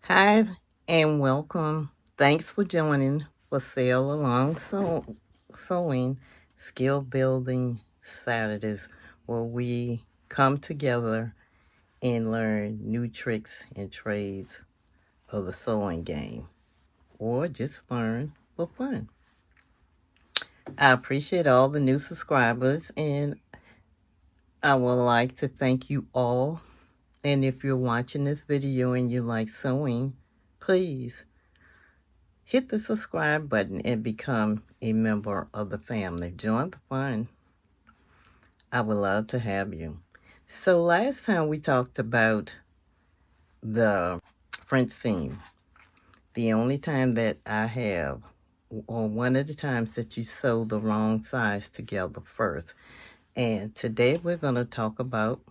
Hi and welcome. Thanks for joining for Sail Along Sewing Skill Building Saturdays, where we come together and learn new tricks and trades of the sewing game, or just learn for fun. I appreciate all the new subscribers, and I would like to thank you all. And if you're watching this video and you like sewing, please hit the subscribe button and become a member of the family. Join the fun. I would love to have you. So last time we talked about the French seam. The only time that I have, or one of the times that you sew the wrong size together first. And today we're going to talk about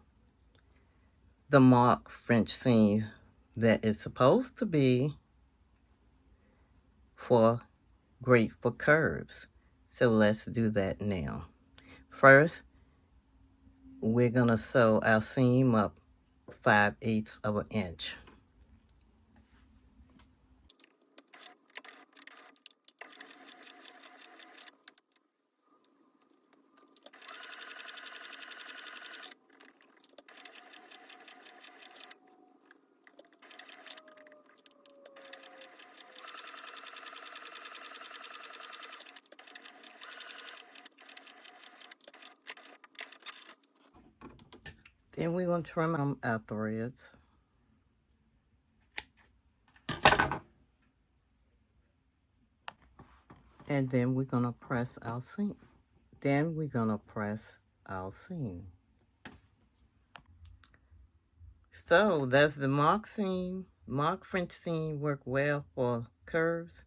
the mock French seam that is supposed to be for great for curves. So let's do that now. First, we're going to sew our seam up 5/8 of an inch. Then we're going to trim our threads. And then we're going to press our seam. Then we're going to press our seam. So does the mock seam, mock French seam work well for curves?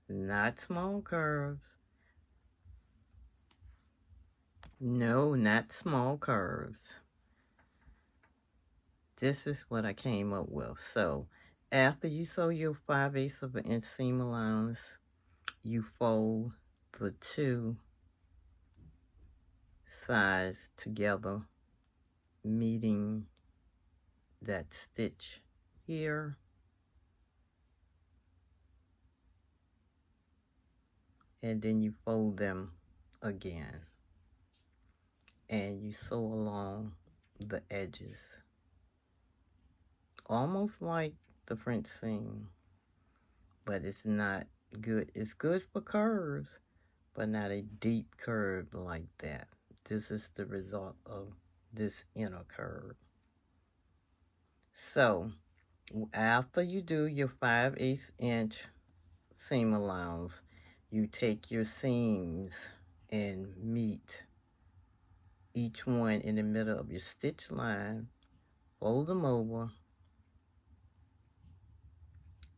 Not small curves. No, not small curves. This is what I came up with. So after you sew your 5/8 of an inch seam allowance, you fold the two sides together, meeting that stitch here, and then you fold them again, and you sew along the edges, almost like the French seam, but it's not good. It's good for curves, but not a deep curve like that. This is the result of this inner curve. So after you do your 5/8 inch seam allowance, you take your seams and meet each one in the middle of your stitch line, fold them over,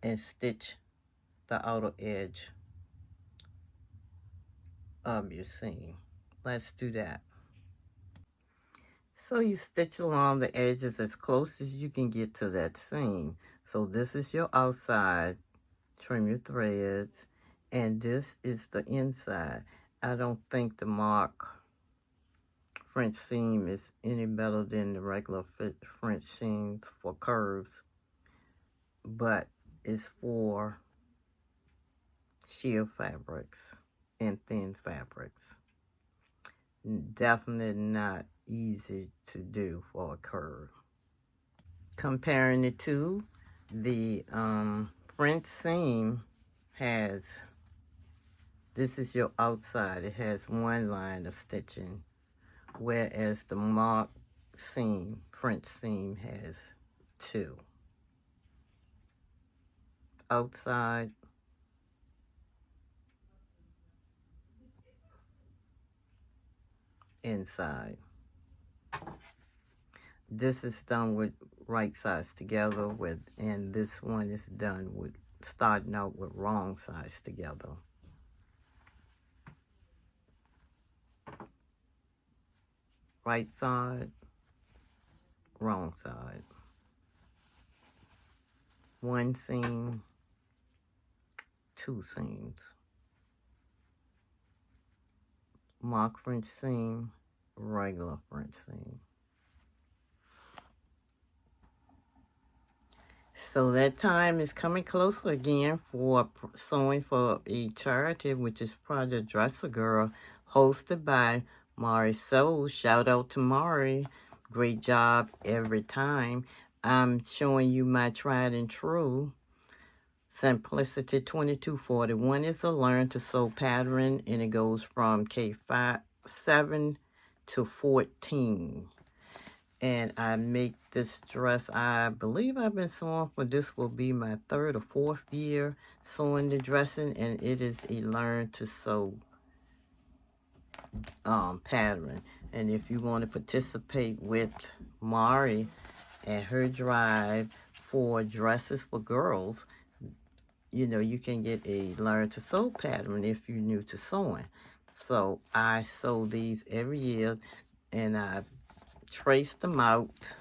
and stitch the outer edge of your seam. Let's do that. So you stitch along the edges as close as you can get to that seam. So this is your outside, trim your threads, and this is the inside. I don't think the mock French seam is any better than the regular French seams for curves, but it's for sheer fabrics and thin fabrics. Definitely not easy to do for a curve. Comparing the two, the French seam has, this is your outside, it has one line of stitching, whereas the mock seam, French seam, has two. Outside, inside. This is done with right sides together with, and this one is done with starting out with wrong sides together. Right side, wrong side. One seam, two seams. Mock French seam, regular French seam. So that time is coming closer again for sewing for a charity, which is Project Dress a Girl, hosted by Mari Soul. Shout out to Mari. Great job every time. I'm showing you my tried and true Simplicity 2241 is a learn to sew pattern, and it goes from K5 7 to 14. And I make this dress, I believe I've been sewing for, this will be my 3rd or 4th year sewing the dressing, and it is a learn to sew pattern. And if you want to participate with Mari and her drive for dresses for girls, you know, you can get a learn to sew pattern if you're new to sewing. So I sew these every year, and I trace them out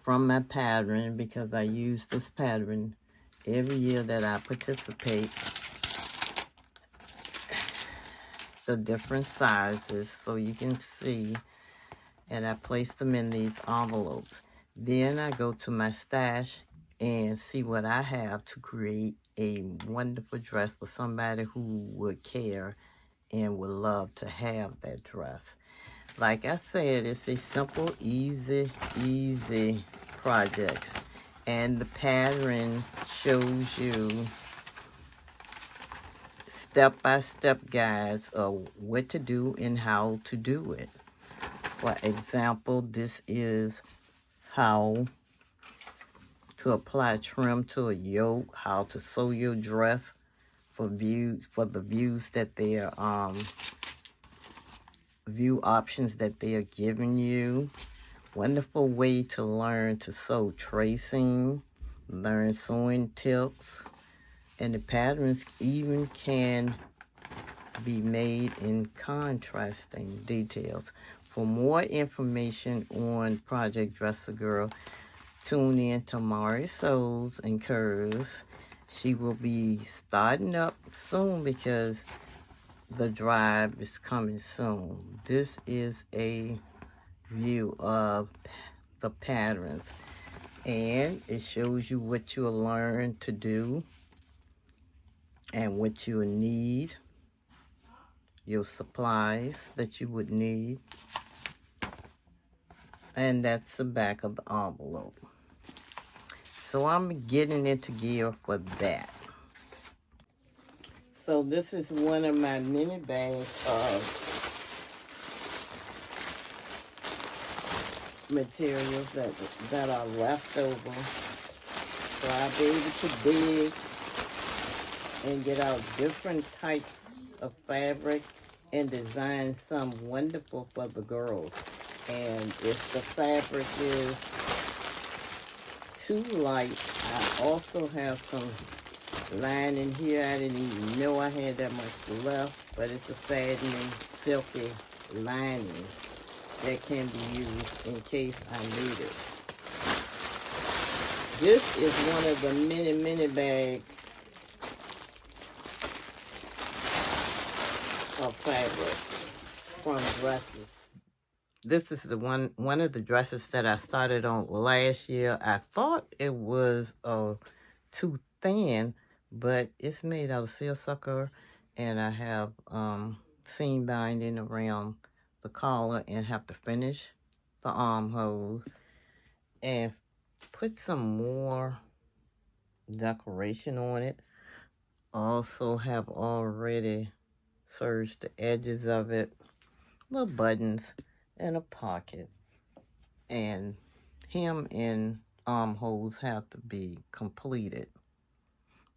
from my pattern because I use this pattern every year that I participate, the different sizes so you can see, and I place them in these envelopes. Then I go to my stash and see what I have to create a wonderful dress for somebody who would care and would love to have that dress. Like I said, it's a simple, easy projects. And the pattern shows you step-by-step guides of what to do and how to do it. For example, this is how to apply trim to a yoke, how to sew your dress for views, for the views that they are view options that they are giving you. Wonderful way to learn to sew tracing, learn sewing tips, and the patterns even can be made in contrasting details. For more information on Project Dress a Girl, tune in to Mari Sews and Curves. She will be starting up soon because the drive is coming soon. This is a view of the patterns, and it shows you what you'll learn to do and what you'll need, your supplies that you would need, and that's the back of the envelope. So I'm getting into gear for that. So this is one of my mini bags of materials that are left over. So I'll be able to dig and get out different types of fabric and design some wonderful for the girls. And if the fabric is too light, I also have some lining here. I didn't even know I had that much left, but it's a satiny, silky lining that can be used in case I need it. This is one of the mini bags of fabric from dresses. This is the one of the dresses that I started on last year. I thought it was too thin, but it's made out of seersucker, and I have seam binding around the collar and have to finish the armholes and put some more decoration on it. Also have already serged the edges of it, little buttons and a pocket, and hem and armholes have to be completed.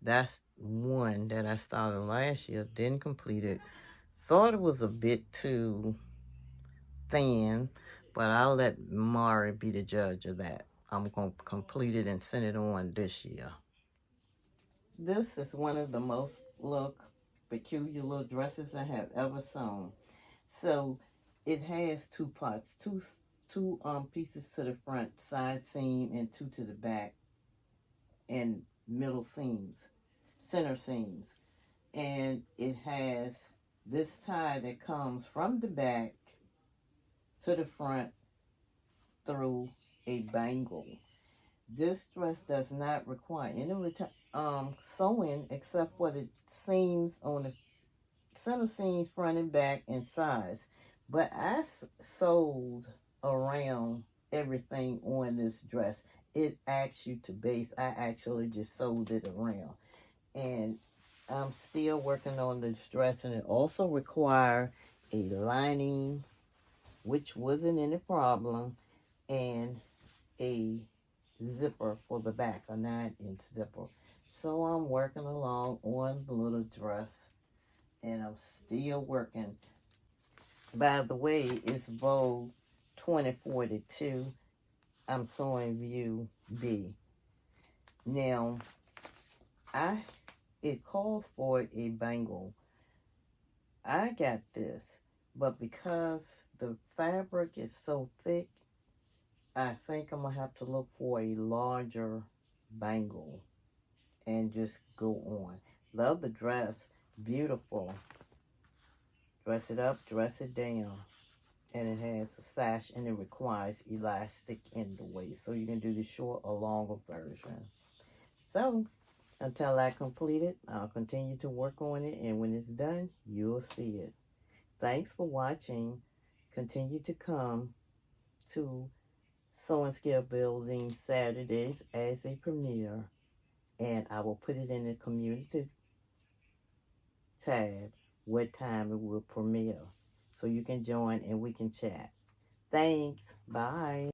That's one that I started last year, didn't complete it. Thought it was a bit too thin, but I'll let Mari be the judge of that. I'm going to complete it and send it on this year. This is one of the most peculiar little dresses I have ever sewn. So it has two parts, two pieces to the front, side seam, and two to the back, and middle seams, center seams. And it has this tie that comes from the back to the front through a bangle. This dress does not require any sewing except for the seams on the center seams, front and back, and sides. But I sewed around everything on this dress. It asks you to base. I actually just sewed it around. And I'm still working on this dress, and it also require a lining, which wasn't any problem, and a zipper for the back, a 9-inch zipper. So I'm working along on the little dress, and I'm still working. By the way, it's Vogue 2042. I'm sewing view B. Now, it calls for a bangle. I got this, but because the fabric is so thick, I think I'm gonna have to look for a larger bangle and just go on. Love the dress, beautiful. Dress it up, dress it down. And it has a sash, and it requires elastic in the waist. So you can do the short or longer version. So until I complete it, I'll continue to work on it. And when it's done, you'll see it. Thanks for watching. Continue to come to Sewing Skill Building Saturdays as a premiere. And I will put it in the community tab what time it will premiere. So you can join and we can chat. Thanks. Bye.